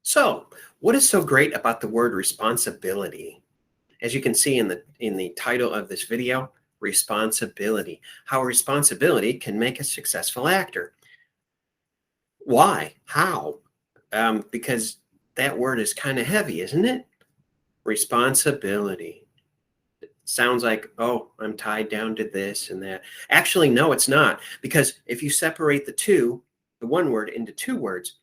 So, what is so great about the word responsibility? As you can see in the title of this video, responsibility. How responsibility can make a successful actor. Why? How? Because that word is kind of heavy, isn't it? Responsibility. It sounds like, oh, I'm tied down to this and that. Actually, no, it's not. Because if you separate the one word into two words,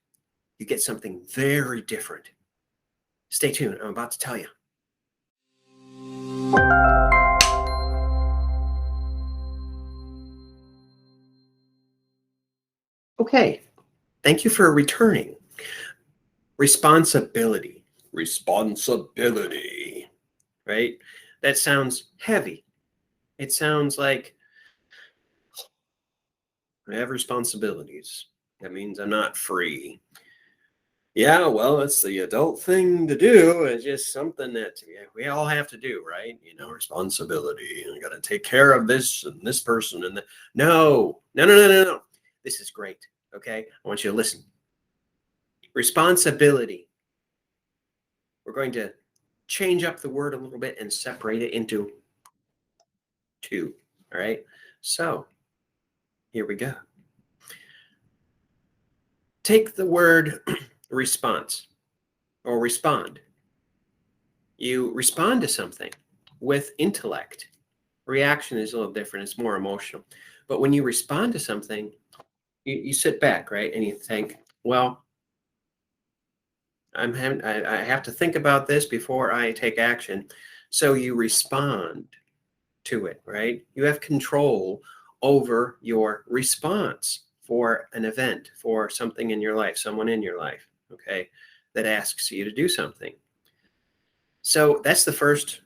you get something very different. Stay tuned. I'm about to tell you. Okay. Thank you for returning. Responsibility. Responsibility. Right? That sounds heavy. It sounds like I have responsibilities. That means I'm not free. Yeah, well, it's the adult thing to do. It's just something that we all have to do, right? Responsibility. I got to take care of this and this person and no. This is great. Okay, I want you to listen. Responsibility. We're going to change up the word a little bit and separate it into two. All right. So here we go. Take the word response or respond. You respond to something with intellect. Reaction is a little different. It's more emotional. But when you respond to something, you sit back, right? And you think, well, I have to think about this before I take action. So you respond to it, right? You have control over your response for an event, for something in your life, someone in your life, okay, that asks you to do something. So that's the first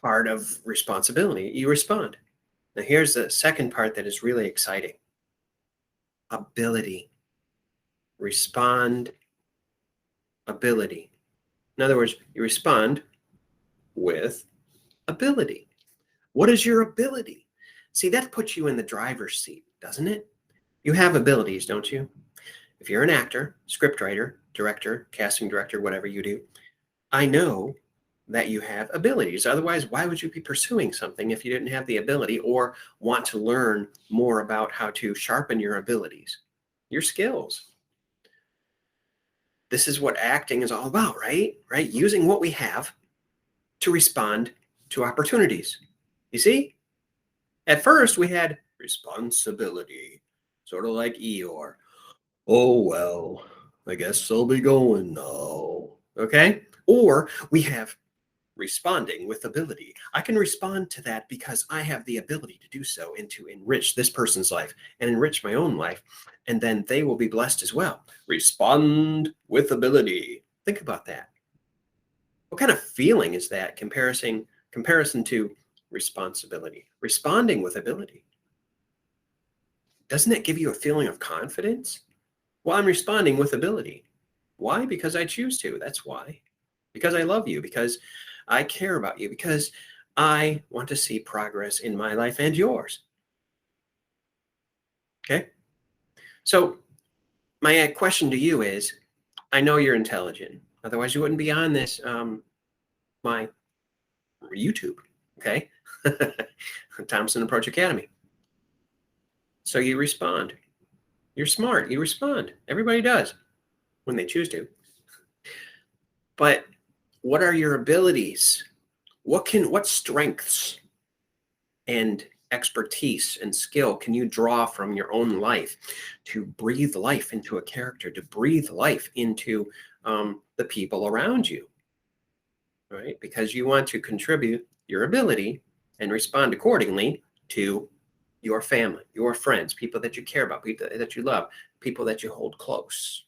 part of responsibility. You respond. Now here's the second part that is really exciting. Ability. Respond. Ability. In other words, you respond with ability. What is your ability? See, that puts you in the driver's seat, doesn't it? You have abilities, don't you? If you're an actor, scriptwriter, director, casting director, whatever you do, I know that you have abilities. Otherwise, why would you be pursuing something if you didn't have the ability or want to learn more about how to sharpen your abilities, your skills? This is what acting is all about, right? Right? Using what we have to respond to opportunities. You see? At first, we had responsibility, sort of like Eeyore. Oh, well, I guess I'll be going now. Okay? Or we have responding with ability. I can respond to that because I have the ability to do so and to enrich this person's life and enrich my own life. And then they will be blessed as well. Respond with ability. Think about that. What kind of feeling is that comparison to responsibility? Responding with ability. Doesn't it give you a feeling of confidence? Well, I'm responding with ability. Why? Because I choose to. That's why. Because I love you. Because I care about you. Because I want to see progress in my life and yours. Okay? So my question to you is, I know you're intelligent. Otherwise, you wouldn't be on this, my YouTube. Okay? Thompson Approach Academy. So you respond. You're smart. You respond. Everybody does when they choose to. But what are your abilities? What strengths and expertise and skill can you draw from your own life to breathe life into a character, to breathe life into the people around you, right? Because you want to contribute your ability and respond accordingly to your family, your friends, people that you care about, people that you love, people that you hold close.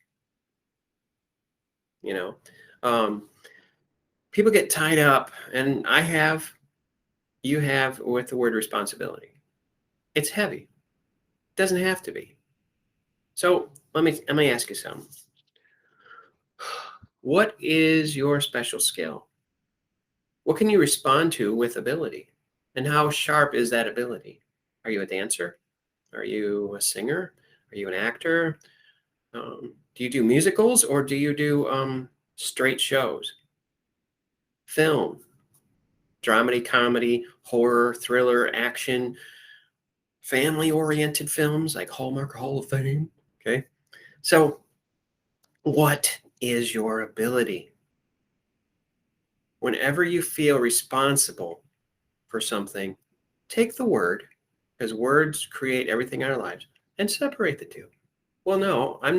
People get tied up, and you have with the word responsibility. It's heavy. It doesn't have to be. So let me ask you something. What is your special skill? What can you respond to with ability? And how sharp is that ability? Are you a dancer? Are you a singer? Are you an actor? Do Do you do musicals or do you do straight shows? Film, dramedy, comedy, horror, thriller, action, family-oriented films like Hallmark Hall of Fame. Okay. So what is your ability? Whenever you feel responsible for something, take the word, because words create everything in our lives, and separate the two. Well, no, I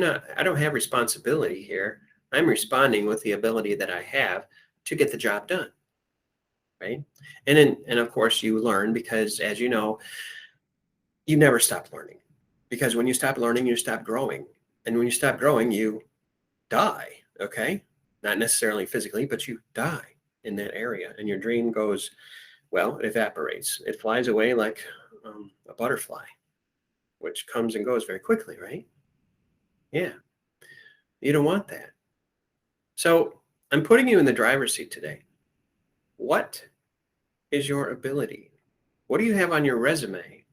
don't have responsibility here. I'm responding with the ability that I have to get the job done. Right. And of course you learn, because as you know, you never stop learning, because when you stop learning, you stop growing. And when you stop growing, you die. Okay. Not necessarily physically, but you die in that area, and your dream goes, well, it evaporates. It flies away like a butterfly, which comes and goes very quickly, right? Yeah. You don't want that. So I'm putting you in the driver's seat today. What is your ability? What do you have on your resume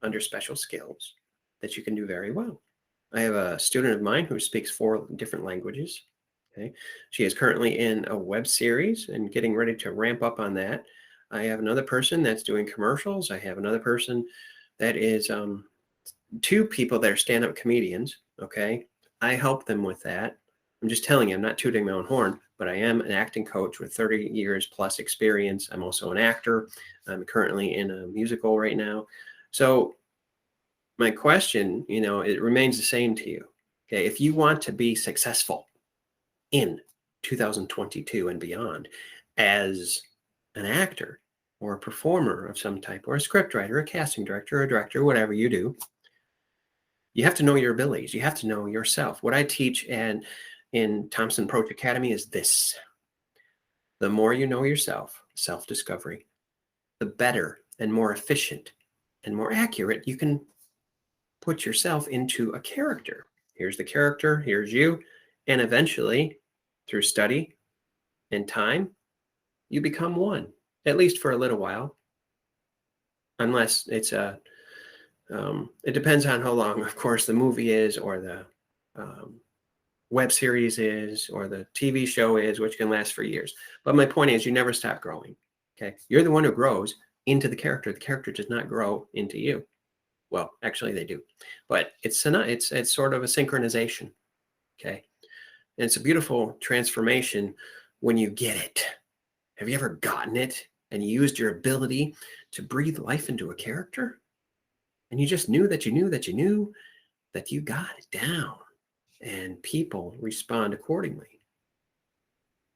under special skills that you can do very well? I have a student of mine who speaks 4 different languages. Okay. She is currently in a web series and getting ready to ramp up on that. I have another person that's doing commercials. I have another person that is 2 people that are stand-up comedians. Okay. I help them with that. I'm just telling you, I'm not tooting my own horn, but I am an acting coach with 30 years plus experience. I'm also an actor. I'm currently in a musical right now. So my question, it remains the same to you. Okay. If you want to be successful in 2022 and beyond as an actor or a performer of some type, or a scriptwriter, a casting director, a director, whatever you do, you have to know your abilities. You have to know yourself. What I teach in Thompson Approach Academy is this: the more you know yourself, self-discovery, the better and more efficient and more accurate you can put yourself into a character. Here's the character, here's you, and eventually, through study and time, you become one, at least for a little while, unless it's it depends on how long, of course, the movie is, or the web series is, or the TV show is, which can last for years. But my point is, you never stop growing. Okay. You're the one who grows into the character. The character does not grow into you. Well, actually they do, but it's sort of a synchronization. Okay. And it's a beautiful transformation when you get it. Have you ever gotten it and used your ability to breathe life into a character? And you just knew that you knew that you knew that you got it down, and people respond accordingly.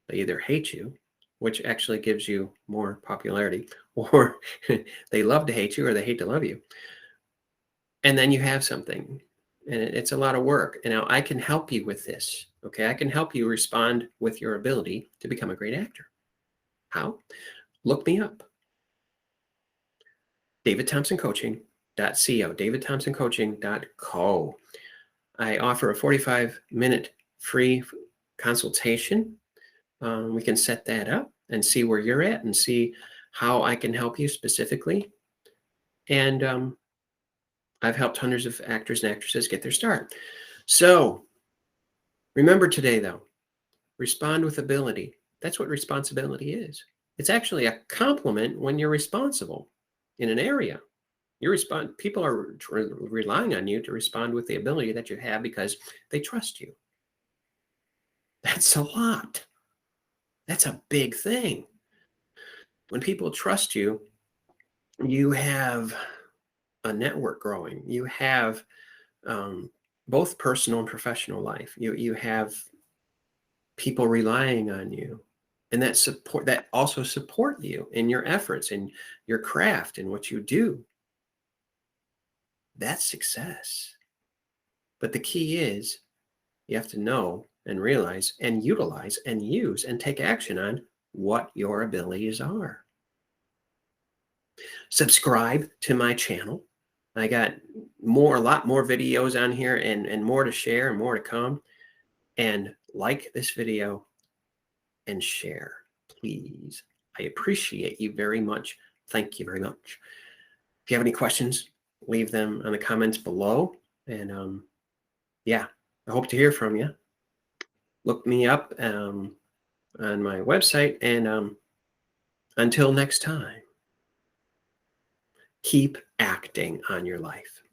They either hate you, which actually gives you more popularity, or they love to hate you, or they hate to love you. And then you have something, and it's a lot of work. And now I can help you with this. Okay. I can help you respond with your ability to become a great actor. How? Look me up. 𝐷avidThompsonCoaching.co, 𝐷avidThompsonCoaching.co. I offer a 45-minute free consultation. We can set that up and see where you're at and see how I can help you specifically. And I've helped hundreds of actors and actresses get their start. So remember today, though, respond with ability. That's what responsibility is. It's actually a compliment when you're responsible in an area. People are relying on you to respond with the ability that you have because they trust you. That's a lot. That's a big thing. When people trust you, you have a network growing. You have both personal and professional life. You have people relying on you, and that also support you in your efforts and your craft and what you do. That's success. But the key is you have to know and realize and utilize and use and take action on what your abilities are. Subscribe to my channel. I got a lot more videos on here, and more to share and more to come. And like this video and share, please. I appreciate you very much. Thank you very much. If you have any questions, leave them in the comments below. And yeah, I hope to hear from you. Look me up on my website, and until next time, keep acting on your life.